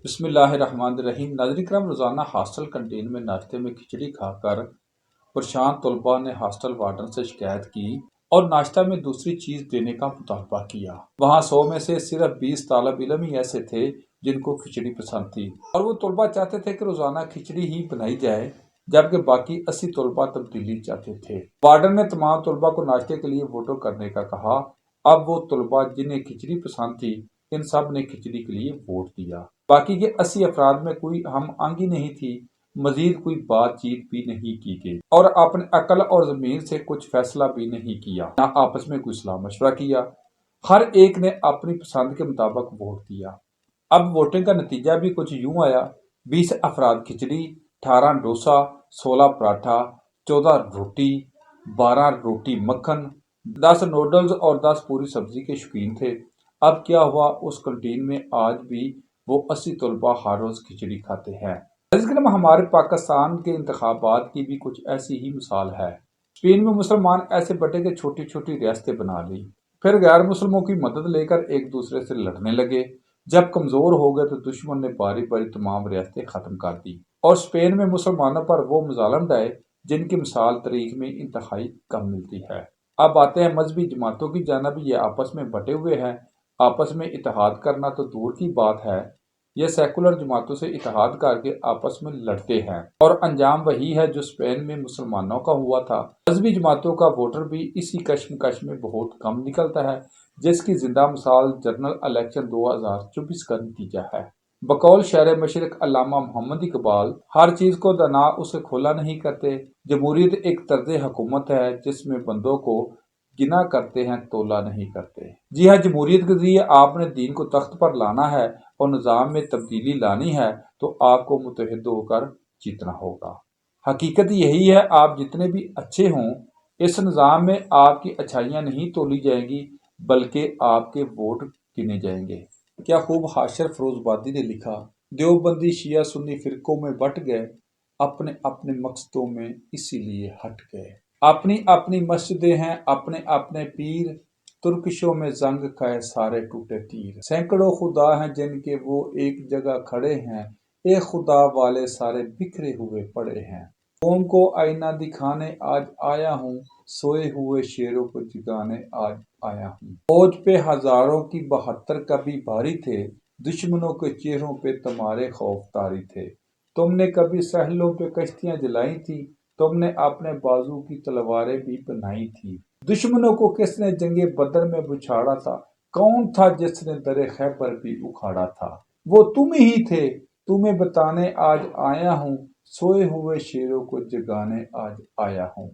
بسم اللہ الرحمن الرحیم۔ ناظرین کرام، روزانہ ہاسٹل کنٹین میں ناشتے میں کھچڑی کھا کر پریشان طلباء نے ہاسٹل وارڈن سے شکایت کی اور ناشتہ میں دوسری چیز دینے کا مطالبہ کیا۔ وہاں 100 میں سے صرف 20 طالب علم ہی ایسے تھے جن کو کھچڑی پسند تھی، اور وہ طلباء چاہتے تھے کہ روزانہ کھچڑی ہی بنائی جائے، جبکہ باقی 80 طلباء تبدیلی چاہتے تھے۔ وارڈن نے تمام طلباء کو ناشتے کے لیے ووٹوں کرنے کا کہا۔ اب وہ طلباء جنہیں کھچڑی پسند تھی، ان سب نے کھچڑی کے لیے ووٹ دیا۔ باقی کے 80 افراد میں کوئی ہم آہنگی نہیں تھی، مزید کوئی بات چیت بھی نہیں کی گئی، اور اپنے عقل اور ضمیر سے کچھ فیصلہ بھی نہیں کیا، نہ آپس میں کوئی صلاح مشورہ کیا۔ ہر ایک نے اپنی پسند کے مطابق ووٹ دیا۔ اب ووٹنگ کا نتیجہ بھی کچھ یوں آیا: 20 افراد کھچڑی، 18 ڈوسا، 16 پراٹھا، 14 روٹی، 12 روٹی مکھن، 10 نوڈلز اور 10 پوری سبزی کے شوقین تھے۔ اب کیا ہوا، اس کنٹین میں آج بھی وہ 80 طلباء ہر روز کھچڑی کھاتے ہیں۔ ہمارے پاکستان کے انتخابات کی بھی کچھ ایسی ہی مثال ہے۔ اسپین میں مسلمان ایسے بٹے کہ چھوٹی چھوٹی ریاستیں بنا لی، پھر غیر مسلموں کی مدد لے کر ایک دوسرے سے لڑنے لگے۔ جب کمزور ہو گئے تو دشمن نے باری باری تمام ریاستیں ختم کر دی، اور اسپین میں مسلمانوں پر وہ مظالم ڈھائے جن کی مثال تاریخ میں انتہائی کم ملتی ہے۔ اب آتے ہیں مذہبی جماعتوں کی جانب۔ یہ آپس میں بٹے ہوئے ہیں، آپس میں اتحاد کرنا تو دور کی بات ہے، یہ سیکولر جماعتوں سے اتحاد کر کے آپس میں لڑتے ہیں، اور انجام وہی ہے جو اسپین میں مسلمانوں کا ہوا تھا۔ مذہبی جماعتوں کا ووٹر بھی اسی کشمکش میں بہت کم نکلتا ہے، جس کی زندہ مثال جنرل الیکشن 2024 کا نتیجہ ہے۔ بقول شہر مشرق علامہ محمد اقبال، ہر چیز کو دانا اسے کھولا نہیں کرتے۔ جمہوریت ایک طرز حکومت ہے جس میں بندوں کو گنا کرتے ہیں، تولا نہیں کرتے۔ جی ہاں، جمہوریت کے ذریعے آپ نے دین کو تخت پر لانا ہے اور نظام میں تبدیلی لانی ہے، تو آپ کو متحد ہو کر جیتنا ہوگا۔ حقیقت یہی ہے، آپ جتنے بھی اچھے ہوں، اس نظام میں آپ کی اچھائیاں نہیں تولی جائیں گی، بلکہ آپ کے ووٹ گنے جائیں گے۔ کیا خوب حاشر فیروز آبادی نے لکھا: دیوبندی شیعہ سنی فرقوں میں بٹ گئے، اپنے اپنے مقصدوں میں اسی لیے ہٹ گئے۔ اپنی اپنی مسجدیں ہیں، اپنے اپنے پیر، ترکشوں میں زنگ کھائے سارے ٹوٹے تیر۔ سینکڑوں خدا ہیں جن کے وہ ایک جگہ کھڑے ہیں، ایک خدا والے سارے بکھرے ہوئے پڑے ہیں۔ قوم کو آئینہ دکھانے آج آیا ہوں، سوئے ہوئے شیروں کو جگانے آج آیا ہوں۔ فوج پہ ہزاروں کی 72 کبھی بھاری تھے، دشمنوں کے چہروں پہ تمہارے خوف طاری تھے۔ تم نے کبھی ساحلوں پہ کشتیاں جلائی تھی، تم نے اپنے بازو کی تلواریں بھی بنائی تھی۔ دشمنوں کو کس نے جنگ بدر میں بچھاڑا تھا، کون تھا جس نے در خیبر بھی اکھاڑا تھا؟ وہ تم ہی تھے، تمہیں بتانے آج آیا ہوں، سوئے ہوئے شیروں کو جگانے آج آیا ہوں۔